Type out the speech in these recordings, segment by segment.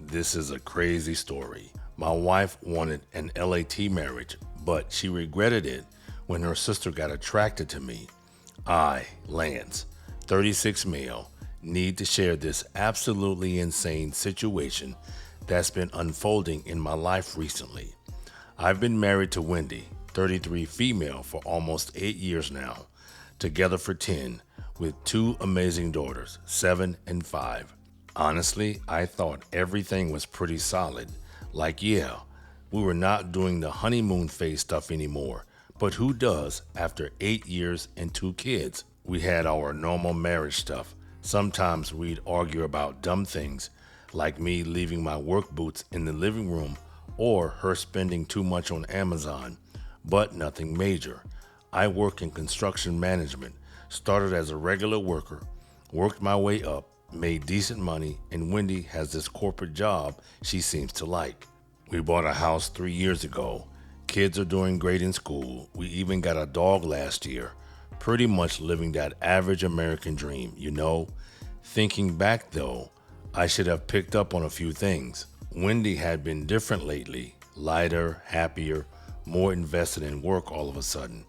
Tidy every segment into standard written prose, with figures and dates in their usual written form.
this is a crazy story. My wife wanted an LAT marriage, but she regretted it when her sister got attracted to me. I, Lance, 36 male, need to share this absolutely insane situation that's been unfolding in my life recently. I've been married to Wendy, 33 female, for almost 8 years now, together for 10, with two amazing daughters, 7 and 5. Honestly, I thought everything was pretty solid. Like, yeah, we were not doing the honeymoon phase stuff anymore, but who does after 8 years and 2 kids? We had our normal marriage stuff. Sometimes we'd argue about dumb things, like me leaving my work boots in the living room or her spending too much on Amazon, but nothing major. I work in construction management, started as a regular worker, worked my way up, made decent money, and Wendy has this corporate job she seems to like. We bought a house 3 years ago. Kids are doing great in school. We even got a dog last year. Pretty much living that average American dream, you know? Thinking back though, I should have picked up on a few things. Wendy had been different lately, lighter, happier, more invested in work all of a sudden.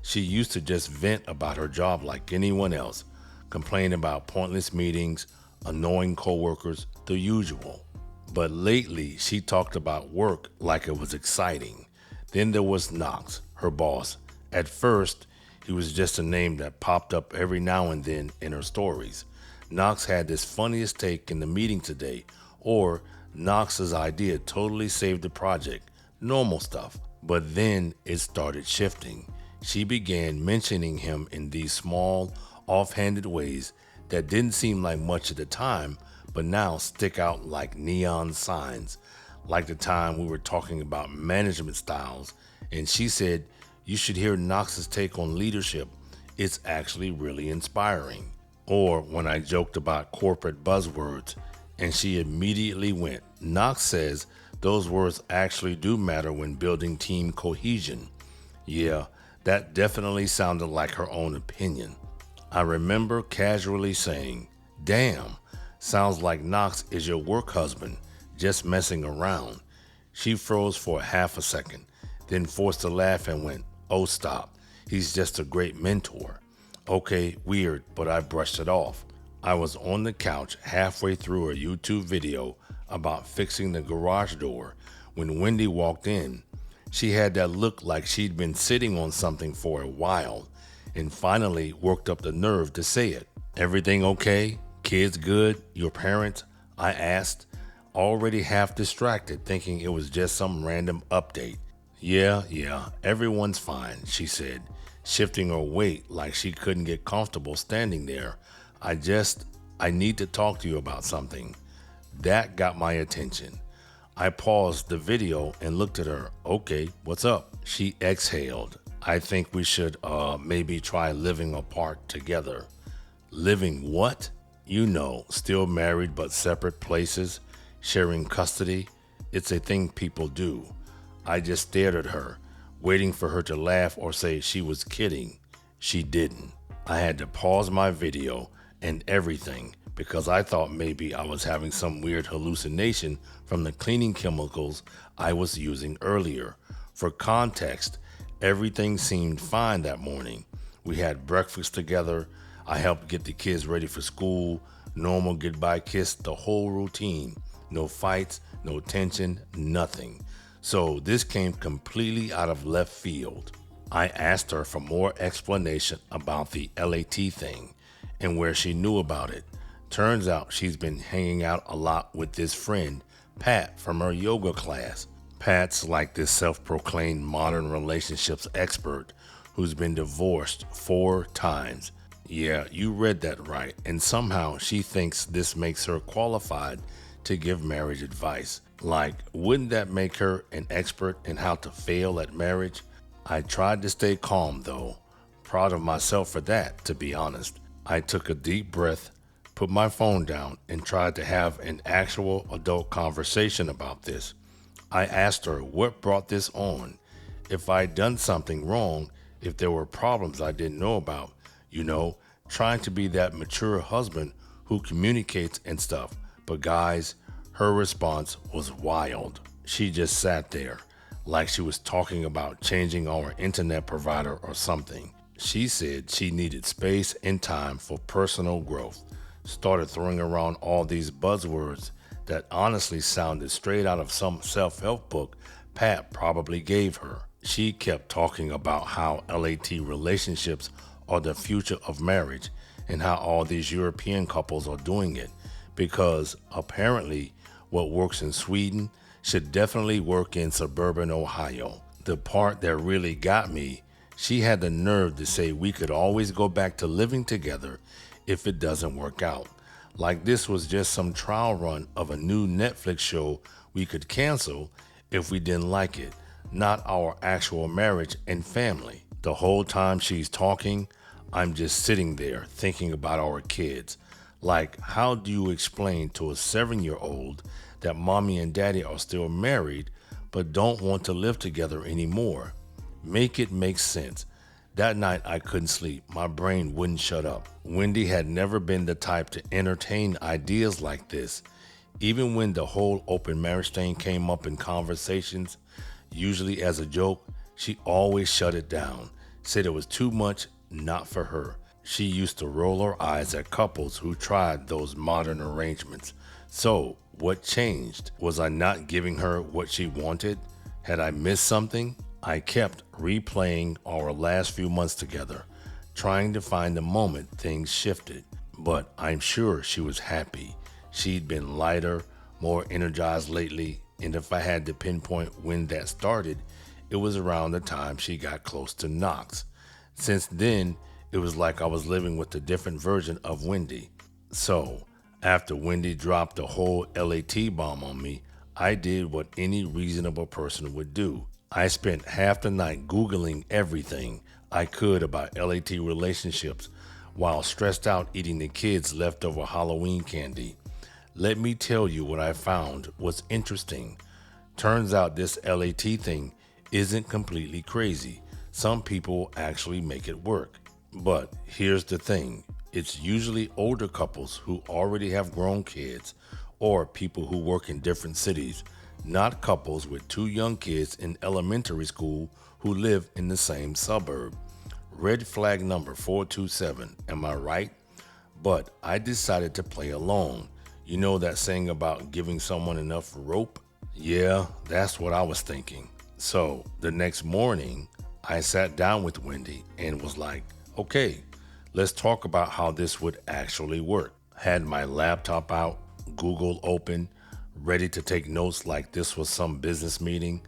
She used to just vent about her job like anyone else, complain about pointless meetings, annoying coworkers, the usual. But lately, she talked about work like it was exciting. Then there was Knox, her boss. At first, he was just a name that popped up every now and then in her stories. Knox had this funniest take in the meeting today, or Knox's idea totally saved the project. Normal stuff. But then it started shifting. She began mentioning him in these small, offhanded ways that didn't seem like much at the time, but now stick out like neon signs. Like the time we were talking about management styles, and she said, "You should hear Knox's take on leadership. It's actually really inspiring." Or when I joked about corporate buzzwords, and she immediately went, "Knox says those words actually do matter when building team cohesion." Yeah, that definitely sounded like her own opinion. I remember casually saying, "Damn, sounds like Knox is your work husband, just messing around." She froze for half a second, then forced a laugh and went, "Oh, stop. He's just a great mentor." Okay, weird, but I brushed it off. I was on the couch halfway through a YouTube video about fixing the garage door when Wendy walked in. She had that look like she'd been sitting on something for a while and finally worked up the nerve to say it. "Everything okay? Kids good? Your parents?" I asked, already half distracted, thinking it was just some random update. Yeah, everyone's fine," she said, shifting her weight like she couldn't get comfortable standing there. I need to talk to you about something." That got my attention. I paused the video and looked at her. "Okay, what's up?" She exhaled. "I think we should maybe try living apart together." "Living what?" "You know, still married but separate places, sharing custody. It's a thing people do." I just stared at her, waiting for her to laugh or say she was kidding. She didn't. I had to pause my video and everything because I thought maybe I was having some weird hallucination from the cleaning chemicals I was using earlier. For context, everything seemed fine that morning. We had breakfast together. I helped get the kids ready for school. Normal goodbye kiss, the whole routine. No fights, no tension, nothing. So this came completely out of left field. I asked her for more explanation about the LAT thing and where she knew about it. Turns out she's been hanging out a lot with this friend, Pat, from her yoga class. Pat's like this self-proclaimed modern relationships expert who's been divorced 4 times. Yeah, you read that right. And somehow she thinks this makes her qualified to give marriage advice. Like, wouldn't that make her an expert in how to fail at marriage? I tried to stay calm though. Proud of myself for that, to be honest. I took a deep breath, put my phone down, and tried to have an actual adult conversation about this. I asked her what brought this on, if I'd done something wrong, if there were problems I didn't know about, trying to be that mature husband who communicates and stuff. But guys, Her response was wild. She just sat there, like she was talking about changing our internet provider or something. She said she needed space and time for personal growth. Started throwing around all these buzzwords that honestly sounded straight out of some self-help book Pat probably gave her. She kept talking about how LAT relationships are the future of marriage and how all these European couples are doing it because apparently what works in Sweden should definitely work in suburban Ohio. The part that really got me, she had the nerve to say we could always go back to living together if it doesn't work out. Like this was just some trial run of a new Netflix show we could cancel if we didn't like it, not our actual marriage and family. The whole time she's talking, I'm just sitting there thinking about our kids. Like, how do you explain to a 7-year-old that mommy and daddy are still married but don't want to live together anymore? Make it make sense. That night I couldn't sleep. My brain wouldn't shut up. Wendy had never been the type to entertain ideas like this. Even when the whole open marriage thing came up in conversations, usually as a joke, she always shut it down, said it was too much, not for her. She used to roll her eyes at couples who tried those modern arrangements. So, what changed? Was I not giving her what she wanted? Had I missed something? I kept replaying our last few months together, trying to find the moment things shifted. But I'm sure she was happy. She'd been lighter, more energized lately, and if I had to pinpoint when that started, it was around the time she got close to Knox. Since then, it was like I was living with a different version of Wendy. So, after Wendy dropped the whole LAT bomb on me, I did what any reasonable person would do. I spent half the night Googling everything I could about LAT relationships while stressed out eating the kids' leftover Halloween candy. Let me tell you what I found was interesting. Turns out this LAT thing isn't completely crazy. Some people actually make it work. But here's the thing. It's usually older couples who already have grown kids or people who work in different cities, not couples with 2 young kids in elementary school who live in the same suburb. Red flag number 427, am I right? But I decided to play along. You know that saying about giving someone enough rope? Yeah, that's what I was thinking. So the next morning, I sat down with Wendy and was like, okay, let's talk about how this would actually work. Had my laptop out, Google open, ready to take notes like this was some business meeting.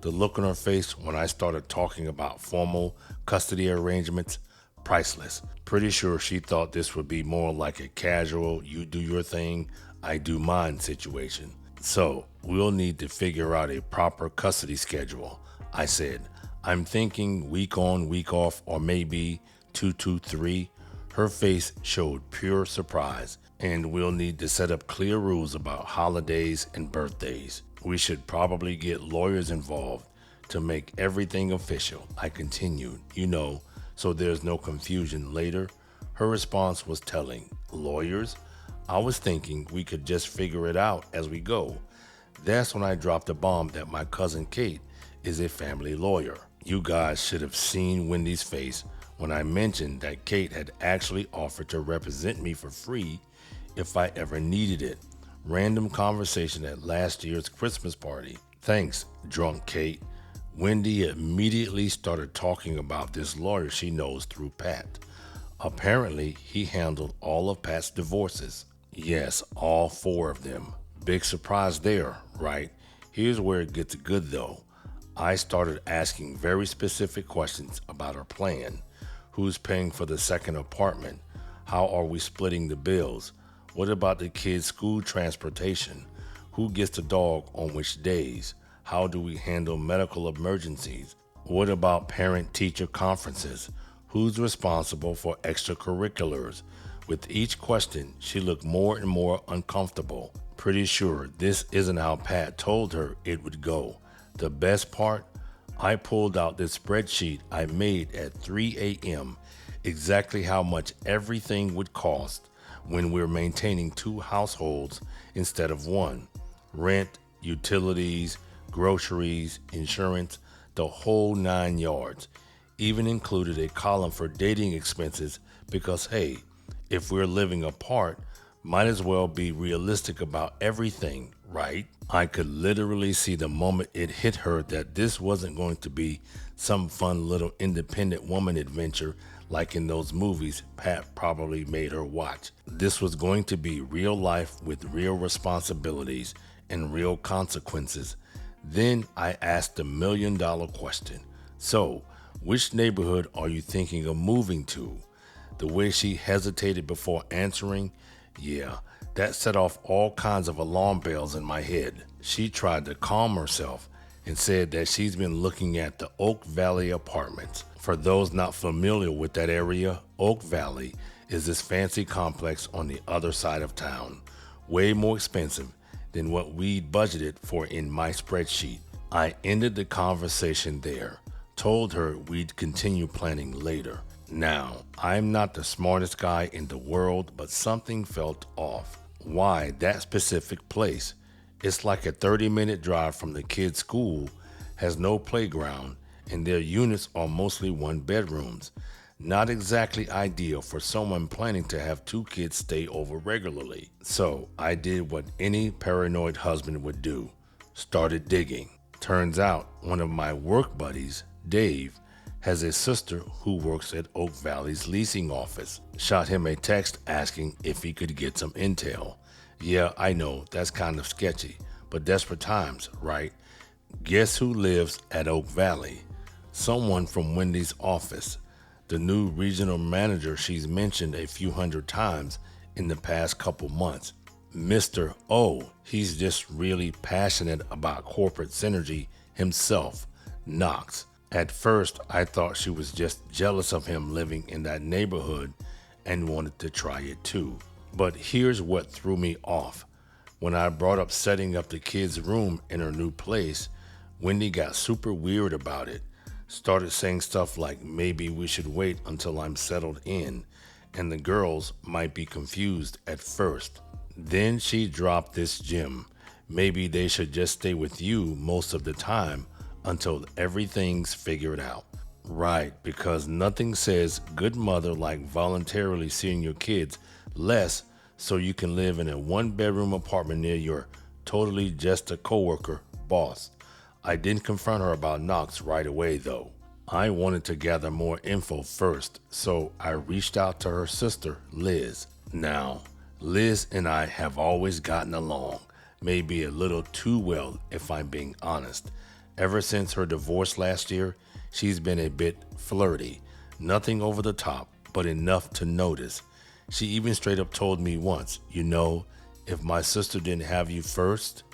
The look on her face when I started talking about formal custody arrangements, priceless. Pretty sure she thought this would be more like a casual, you do your thing, I do mine situation. So we'll need to figure out a proper custody schedule. I said, I'm thinking week on, week off, or maybe 2-2-3. Her face showed pure surprise, and we'll need to set up clear rules about holidays and birthdays. We should probably get lawyers involved to make everything official. I continued, so there's no confusion later. Her response was telling. Lawyers? I was thinking we could just figure it out as we go. That's when I dropped the bomb that my cousin Kate is a family lawyer. You guys should have seen Wendy's face when I mentioned that Kate had actually offered to represent me for free if I ever needed it. Random conversation at last year's Christmas party. Thanks, drunk Kate. Wendy immediately started talking about this lawyer she knows through Pat. Apparently, he handled all of Pat's divorces. Yes, all 4 of them. Big surprise there, right? Here's where it gets good though. I started asking very specific questions about her plan. Who's paying for the second apartment? How are we splitting the bills? What about the kids' school transportation? Who gets the dog on which days? How do we handle medical emergencies? What about parent-teacher conferences? Who's responsible for extracurriculars? With each question, she looked more and more uncomfortable. Pretty sure this isn't how Pat told her it would go. The best part? I pulled out this spreadsheet I made at 3 a.m. exactly how much everything would cost when we're maintaining 2 households instead of 1. rent, utilities, groceries, insurance, the whole 9 yards. Even included a column for dating expenses because, hey, if we're living apart, might as well be realistic about everything, right? I could literally see the moment it hit her that this wasn't going to be some fun little independent woman adventure like in those movies Pat probably made her watch. This was going to be real life with real responsibilities and real consequences. Then I asked the $1,000,000 question. So, which neighborhood are you thinking of moving to? The way she hesitated before answering, yeah, that set off all kinds of alarm bells in my head. She tried to calm herself and said that she's been looking at the Oak Valley apartments. For those not familiar with that area, Oak Valley is this fancy complex on the other side of town, way more expensive than what we'd budgeted for in my spreadsheet. I ended the conversation there, told her we'd continue planning later. Now, I'm not the smartest guy in the world, but something felt off. Why that specific place? It's like a 30-minute drive from the kids' school, has no playground, and their units are mostly one-bedrooms. Not exactly ideal for someone planning to have 2 kids stay over regularly. So I did what any paranoid husband would do. Started digging. Turns out one of my work buddies, Dave, has a sister who works at Oak Valley's leasing office. Shot him a text asking if he could get some intel. Yeah, I know, that's kind of sketchy, but desperate times, right? Guess who lives at Oak Valley? Someone from Wendy's office, the new regional manager she's mentioned a few hundred times in the past couple months. Mr. O, he's just really passionate about corporate synergy himself, Knox. At first, I thought she was just jealous of him living in that neighborhood and wanted to try it too. But here's what threw me off. When I brought up setting up the kids' room in her new place, Wendy got super weird about it. Started saying stuff like maybe we should wait until I'm settled in, and the girls might be confused at first. Then she dropped this gem. Maybe they should just stay with you most of the time until everything's figured out. Right, because nothing says good mother like voluntarily seeing your kids less so you can live in a 1-bedroom apartment near your totally just a coworker boss. I didn't confront her about Knox right away though. I wanted to gather more info first, so I reached out to her sister, Liz. Now, Liz and I have always gotten along, maybe a little too well if I'm being honest. Ever since her divorce last year, she's been a bit flirty. Nothing over the top, but enough to notice. She even straight up told me once, you know, if my sister didn't have you first.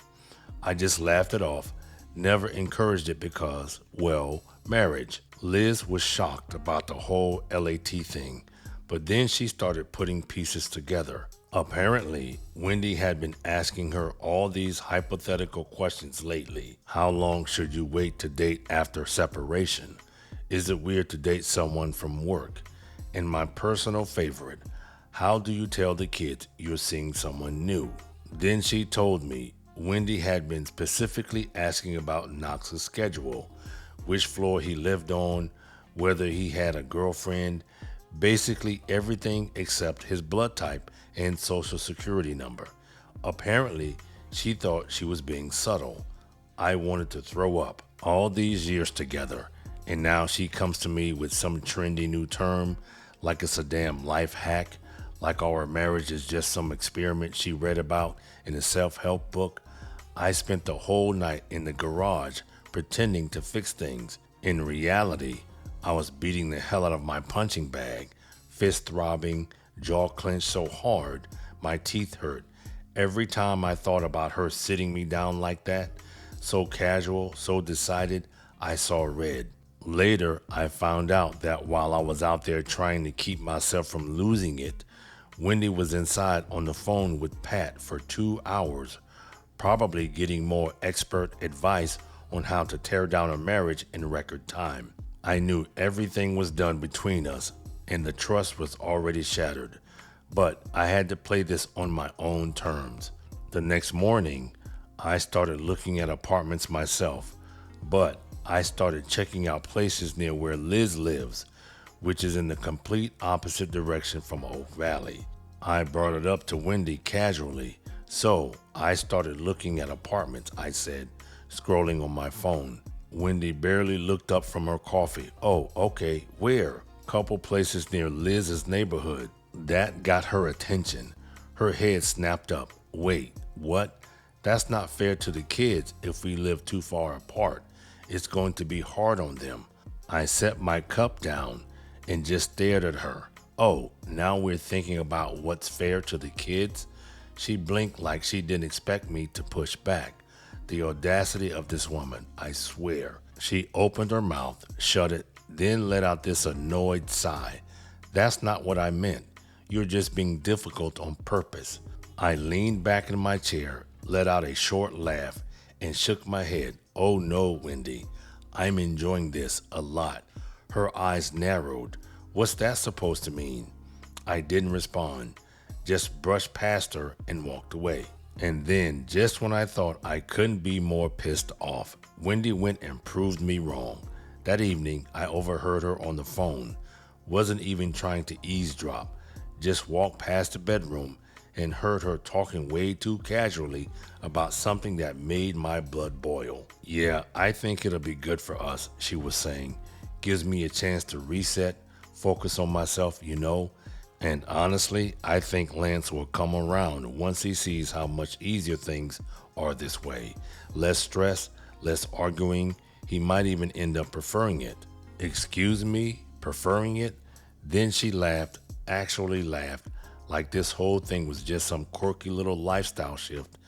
I just laughed it off, never encouraged it because, well, marriage. Liz was shocked about the whole LAT thing, but then she started putting pieces together. Apparently, Wendy had been asking her all these hypothetical questions lately. How long should you wait to date after separation? Is it weird to date someone from work? And my personal favorite, how do you tell the kids you're seeing someone new? Then she told me Wendy had been specifically asking about Knox's schedule, which floor he lived on, whether he had a girlfriend, basically everything except his blood type and social security number. Apparently, she thought she was being subtle. I wanted to throw up. All these years together, and now she comes to me with some trendy new term, like it's a damn life hack, like our marriage is just some experiment she read about in a self-help book. I spent the whole night in the garage pretending to fix things. In reality, I was beating the hell out of my punching bag, fist throbbing, jaw clenched so hard, my teeth hurt. Every time I thought about her sitting me down like that, so casual, so decided, I saw red. Later, I found out that while I was out there trying to keep myself from losing it, Wendy was inside on the phone with Pat for 2 hours, probably getting more expert advice on how to tear down a marriage in record time. I knew everything was done between us, and the trust was already shattered, but I had to play this on my own terms. The next morning, I started looking at apartments myself, but I started checking out places near where Liz lives, which is in the complete opposite direction from Oak Valley. I brought it up to Wendy casually, so I started looking at apartments, I said, scrolling on my phone. Wendy barely looked up from her coffee. Oh, okay, where? Couple places near Liz's neighborhood. That got her attention. Her head snapped up. Wait, what? That's not fair to the kids if we live too far apart. It's going to be hard on them. I set my cup down and just stared at her. Oh, now we're thinking about what's fair to the kids? She blinked like she didn't expect me to push back. The audacity of this woman, I swear. She opened her mouth, shut it, then let out this annoyed sigh. That's not what I meant. You're just being difficult on purpose. I leaned back in my chair, let out a short laugh, and shook my head. Oh no, Wendy. I'm enjoying this a lot. Her eyes narrowed. What's that supposed to mean? I didn't respond, just brushed past her and walked away. And then, just when I thought I couldn't be more pissed off, Wendy went and proved me wrong. That evening, I overheard her on the phone. Wasn't even trying to eavesdrop. Just walked past the bedroom and heard her talking way too casually about something that made my blood boil. Yeah, I think it'll be good for us, she was saying. Gives me a chance to reset, focus on myself, you know. And honestly, I think Lance will come around once he sees how much easier things are this way. Less stress, less arguing. He might even end up preferring it. Excuse me, preferring it? Then she laughed, actually laughed, like this whole thing was just some quirky little lifestyle shift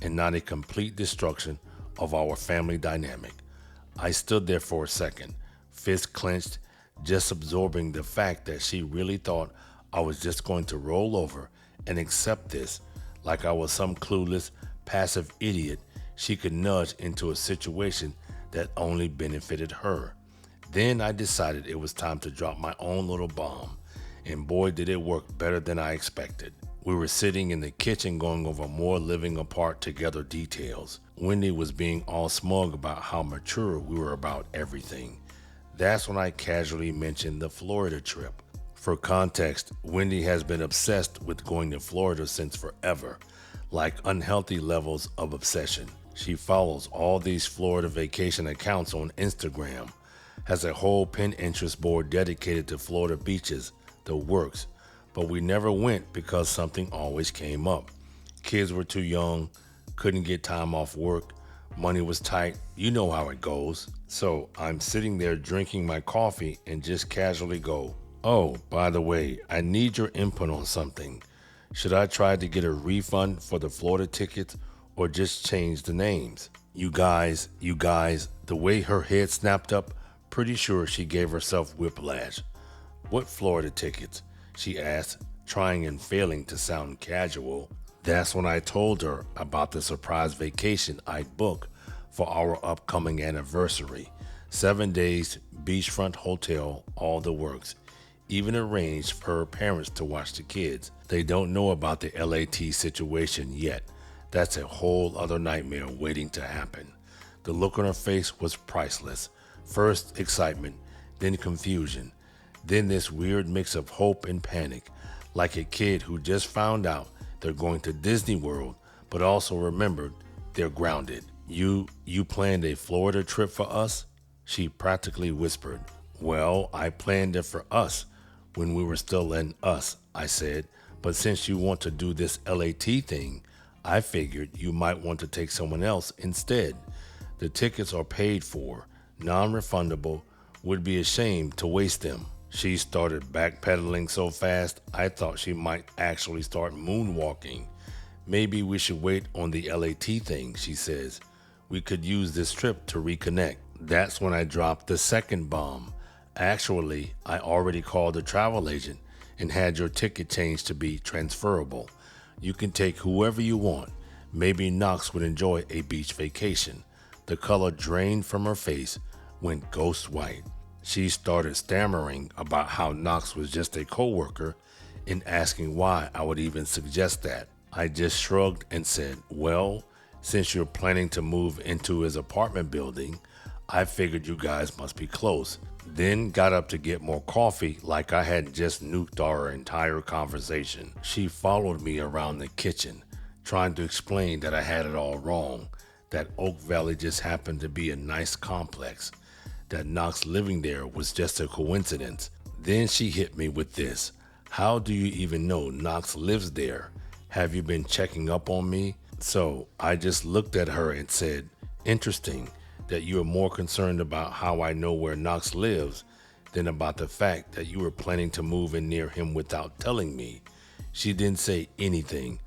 and not a complete destruction of our family dynamic. I stood there for a second, fist clenched, just absorbing the fact that she really thought I was just going to roll over and accept this, like I was some clueless, passive idiot she could nudge into a situation that only benefited her. Then I decided it was time to drop my own little bomb, and boy did it work better than I expected. We were sitting in the kitchen going over more living apart together details. Wendy was being all smug about how mature we were about everything. That's when I casually mentioned the Florida trip. For context, Wendy has been obsessed with going to Florida since forever, like unhealthy levels of obsession. She follows all these Florida vacation accounts on Instagram, has a whole Pinterest board dedicated to Florida beaches, the works, but we never went because something always came up. Kids were too young, couldn't get time off work, money was tight, you know how it goes. So I'm sitting there drinking my coffee and just casually go, oh, by the way, I need your input on something. Should I try to get a refund for the Florida tickets or just change the names? You guys, the way her head snapped up, pretty sure she gave herself whiplash. What Florida tickets? She asked, trying and failing to sound casual. That's when I told her about the surprise vacation I'd booked for our upcoming anniversary. 7 days, beachfront hotel, all the works. Even arranged for her parents to watch the kids. They don't know about the LAT situation yet. That's a whole other nightmare waiting to happen. The look on her face was priceless. First excitement, then confusion, then this weird mix of hope and panic, like a kid who just found out they're going to Disney World, but also remembered they're grounded. You planned a Florida trip for us? She practically whispered. Well, I planned it for us when we were still in us, I said, but since you want to do this LAT thing, I figured you might want to take someone else instead. The tickets are paid for, non-refundable, would be a shame to waste them. She started backpedaling so fast, I thought she might actually start moonwalking. Maybe we should wait on the LAT thing, she says. We could use this trip to reconnect. That's when I dropped the second bomb. Actually, I already called the travel agent and had your ticket changed to be transferable. You can take whoever you want. Maybe Knox would enjoy a beach vacation. The color drained from her face, went ghost white. She started stammering about how Knox was just a coworker and asking why I would even suggest that. I just shrugged and said, well, Since you're planning to move into his apartment building, I figured you guys must be close. Then got up to get more coffee like I had just nuked our entire conversation. She followed me around the kitchen, trying to explain that I had it all wrong, that Oak Valley just happened to be a nice complex, that Knox living there was just a coincidence. Then she hit me with this. How do you even know Knox lives there? Have you been checking up on me? So I just looked at her and said, interesting that you are more concerned about how I know where Knox lives than about the fact that you were planning to move in near him without telling me. She didn't say anything,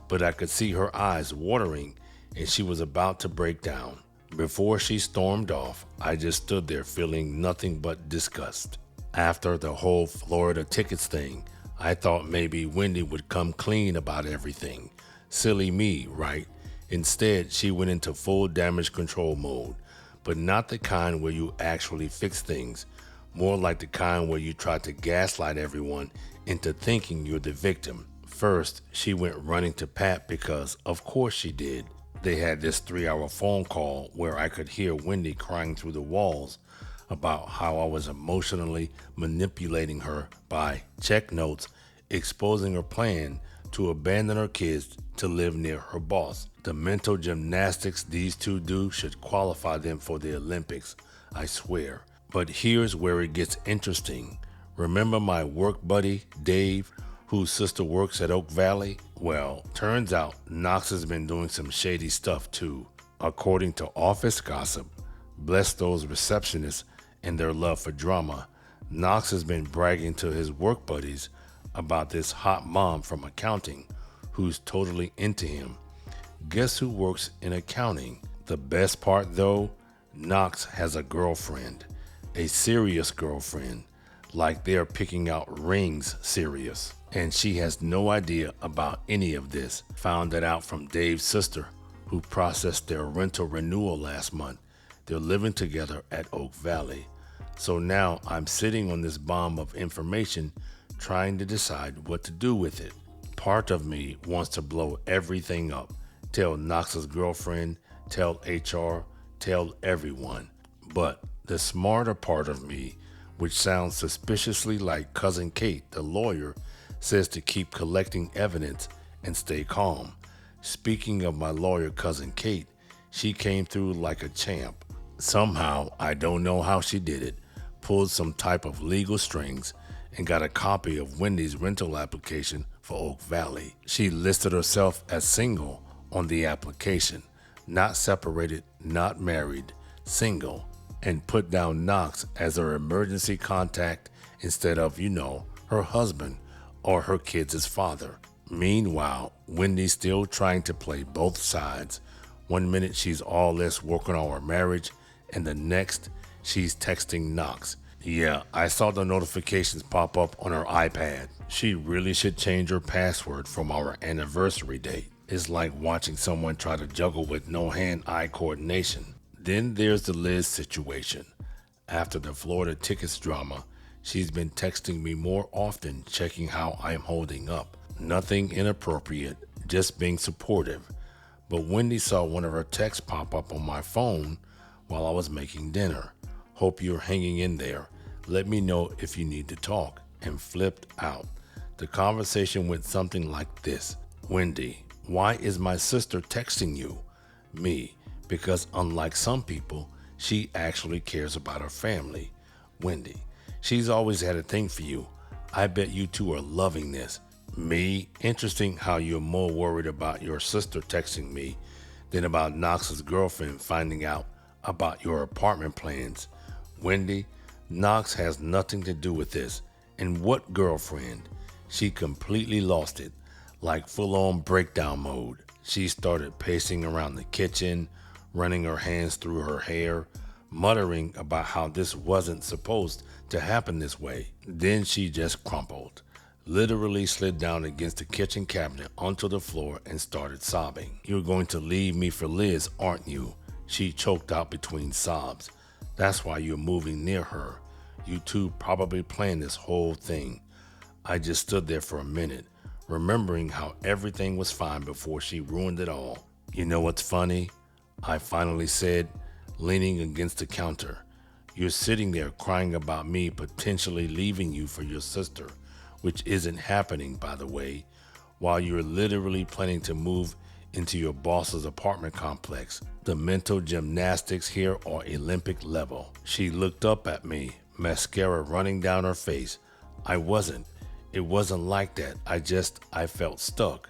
but I could see her eyes watering and she was about to break down. Before she stormed off, I just stood there feeling nothing but disgust. After the whole Florida tickets thing, I thought maybe Wendy would come clean about everything. Silly me, right? Instead, she went into full damage control mode, but not the kind where you actually fix things, more like the kind where you try to gaslight everyone into thinking you're the victim. First, she went running to Pat because, of course she did. They had this 3-hour phone call where I could hear Wendy crying through the walls about how I was emotionally manipulating her by, check notes, exposing her plan to abandon her kids to live near her boss. The mental gymnastics these two do should qualify them for the Olympics, I swear. But here's where it gets interesting. Remember my work buddy, Dave, whose sister works at Oak Valley? Well, turns out Knox has been doing some shady stuff too. According to office gossip, bless those receptionists and their love for drama, Knox has been bragging to his work buddies about this hot mom from accounting who's totally into him. Guess who works in accounting? The best part though, Knox has a girlfriend, a serious girlfriend, like they're picking out rings serious. And she has no idea about any of this. Found it out from Dave's sister, who processed their rental renewal last month. They're living together at Oak Valley. So now I'm sitting on this bomb of information trying to decide what to do with it. Part of me wants to blow everything up. Tell Knox's girlfriend, tell HR, tell everyone. But the smarter part of me, which sounds suspiciously like Cousin Kate, the lawyer, says to keep collecting evidence and stay calm. Speaking of my lawyer cousin Kate, she came through like a champ. Somehow, I don't know how she did it, pulled some type of legal strings and got a copy of Wendy's rental application for Oak Valley. She listed herself as single on the application, not separated, not married, single, and put down Knox as her emergency contact instead of, her husband or her kids' father. Meanwhile, Wendy's still trying to play both sides. One minute she's all this working on her marriage, and the next she's texting Knox. Yeah, I saw the notifications pop up on her iPad. She really should change her password from our anniversary date. It's like watching someone try to juggle with no hand-eye coordination. Then there's the Liz situation. After the Florida tickets drama, she's been texting me more often, checking how I'm holding up. Nothing inappropriate, just being supportive. But Wendy saw one of her texts pop up on my phone while I was making dinner. Hope you're hanging in there. Let me know if you need to talk. And flipped out. The conversation went something like this. Wendy, why is my sister texting you? Me, because unlike some people, she actually cares about her family. Wendy, she's always had a thing for you. I bet you two are loving this. Me, interesting how you're more worried about your sister texting me than about Knox's girlfriend finding out about your apartment plans. Wendy, Knox has nothing to do with this. And what girlfriend? She completely lost it, like full-on breakdown mode. She started pacing around the kitchen, running her hands through her hair, muttering about how this wasn't supposed to happen this way. Then she just crumpled, literally slid down against the kitchen cabinet onto the floor and started sobbing. You're going to leave me for Liz, aren't you? She choked out between sobs. That's why you're moving near her. You two probably planned this whole thing. I just stood there for a minute, remembering how everything was fine before she ruined it all. You know what's funny? I finally said, leaning against the counter. You're sitting there crying about me potentially leaving you for your sister, which isn't happening, by the way, while you're literally planning to move into your boss's apartment complex. The mental gymnastics here are Olympic level. She looked up at me, mascara running down her face. I wasn't. It wasn't like that. I felt stuck,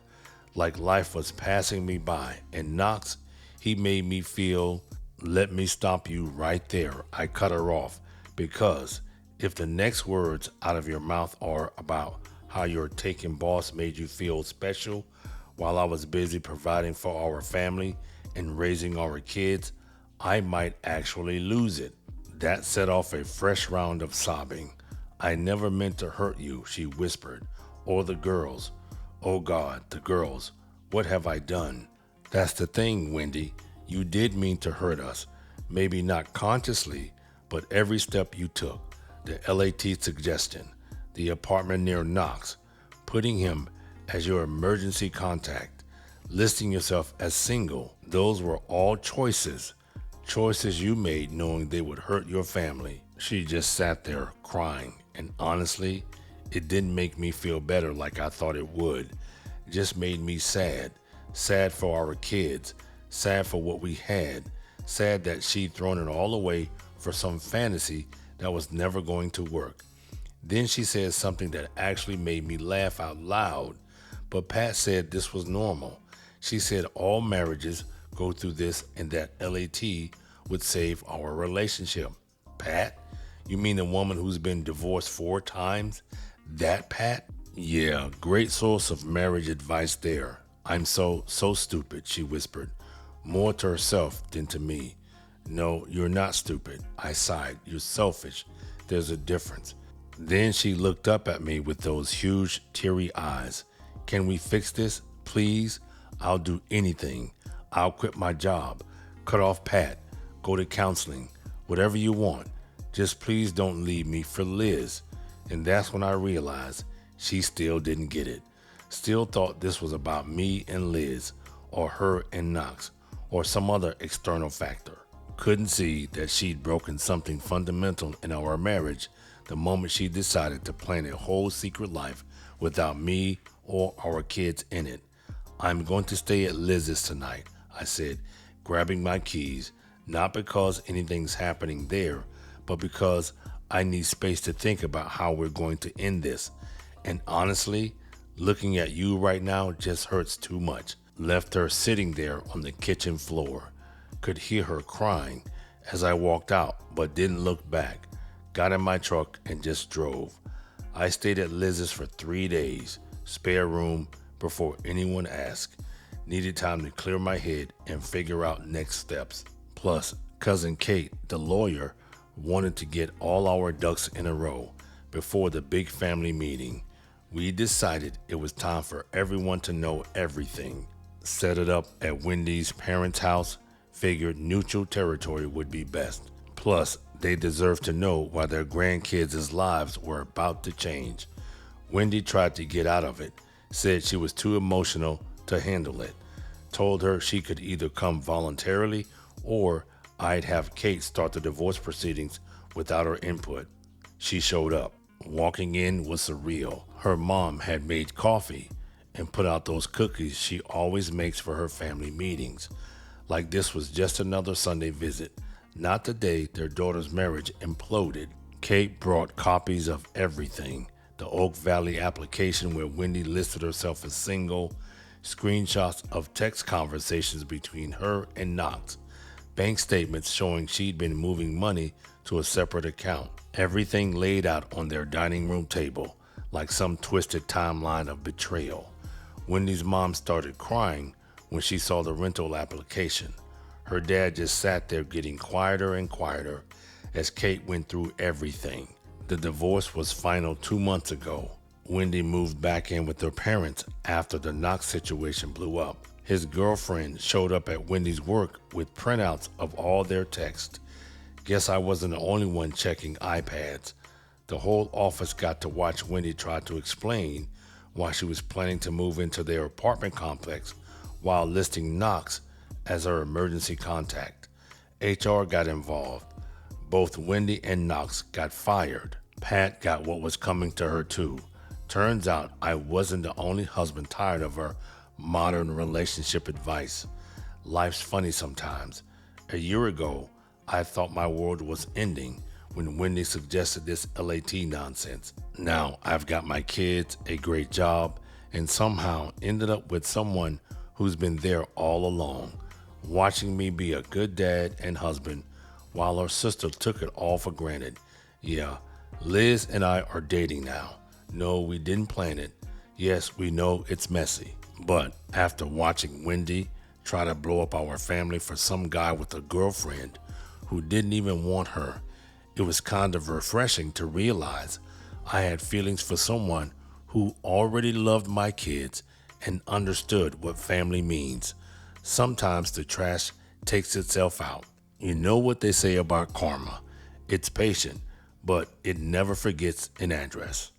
like life was passing me by. And Knox, he made me feel, let me stop you right there. I cut her off because if the next words out of your mouth are about how your taking boss made you feel special while I was busy providing for our family and raising our kids, I might actually lose it. That set off a fresh round of sobbing. I never meant to hurt you, she whispered, or the girls. Oh God, the girls. What have I done? That's the thing, Wendy. You did mean to hurt us. Maybe not consciously, but every step you took. The LAT suggestion, the apartment near Knox, putting him as your emergency contact, listing yourself as single. Those were all choices. Choices you made knowing they would hurt your family. She just sat there crying, and honestly, it didn't make me feel better like I thought it would. It just made me sad. Sad for our kids, sad for what we had, sad that she'd thrown it all away for some fantasy that was never going to work. Then she said something that actually made me laugh out loud, but Pat said this was normal. She said all marriages go through this and that LAT would save our relationship. Pat? You mean the woman who's been divorced 4 times? That Pat? Yeah, great source of marriage advice there. I'm so stupid, she whispered, more to herself than to me. No, you're not stupid, I sighed. You're selfish. There's a difference. Then she looked up at me with those huge, teary eyes. Can we fix this, please? I'll do anything. I'll quit my job, cut off Pat, go to counseling, whatever you want. Just please don't leave me for Liz. And that's when I realized she still didn't get it. Still thought this was about me and Liz, or her and Knox, or some other external factor. Couldn't see that she'd broken something fundamental in our marriage the moment she decided to plan a whole secret life without me or our kids in it. I'm going to stay at Liz's tonight, I said, grabbing my keys, not because anything's happening there, but because I need space to think about how we're going to end this. And honestly, looking at you right now just hurts too much. Left her sitting there on the kitchen floor. Could hear her crying as I walked out, but didn't look back. Got in my truck and just drove. I stayed at Liz's for 3 days, spare room before anyone asked. Needed time to clear my head and figure out next steps. Plus, cousin Kate, the lawyer, wanted to get all our ducks in a row before the big family meeting. We decided it was time for everyone to know everything. Set it up at Wendy's parents' house, figured neutral territory would be best. Plus, they deserved to know why their grandkids' lives were about to change. Wendy tried to get out of it, said she was too emotional to handle it. Told her she could either come voluntarily or I'd have Kate start the divorce proceedings without her input. She showed up. Walking in was surreal. Her mom had made coffee and put out those cookies she always makes for her family meetings. Like this was just another Sunday visit, not the day their daughter's marriage imploded. Kate brought copies of everything. The Oak Valley application where Wendy listed herself as single, screenshots of text conversations between her and Knox, bank statements showing she'd been moving money to a separate account. Everything laid out on their dining room table, like some twisted timeline of betrayal. Wendy's mom started crying when she saw the rental application. Her dad just sat there getting quieter and quieter as Kate went through everything. The divorce was final 2 months ago. Wendy moved back in with her parents after the Knox situation blew up. His girlfriend showed up at Wendy's work with printouts of all their texts. Guess I wasn't the only one checking iPads. The whole office got to watch Wendy try to explain why she was planning to move into their apartment complex while listing Knox as her emergency contact. HR got involved. Both Wendy and Knox got fired. Pat got what was coming to her too. Turns out I wasn't the only husband tired of her modern relationship advice. Life's funny sometimes. A year ago, I thought my world was ending when Wendy suggested this LAT nonsense. Now I've got my kids, a great job, and somehow ended up with someone who's been there all along, watching me be a good dad and husband while her sister took it all for granted. Yeah, Liz and I are dating now. No, we didn't plan it. Yes, we know it's messy. But after watching Wendy try to blow up our family for some guy with a girlfriend who didn't even want her, it was kind of refreshing to realize I had feelings for someone who already loved my kids and understood what family means. Sometimes the trash takes itself out. You know what they say about karma. It's patient, but it never forgets an address.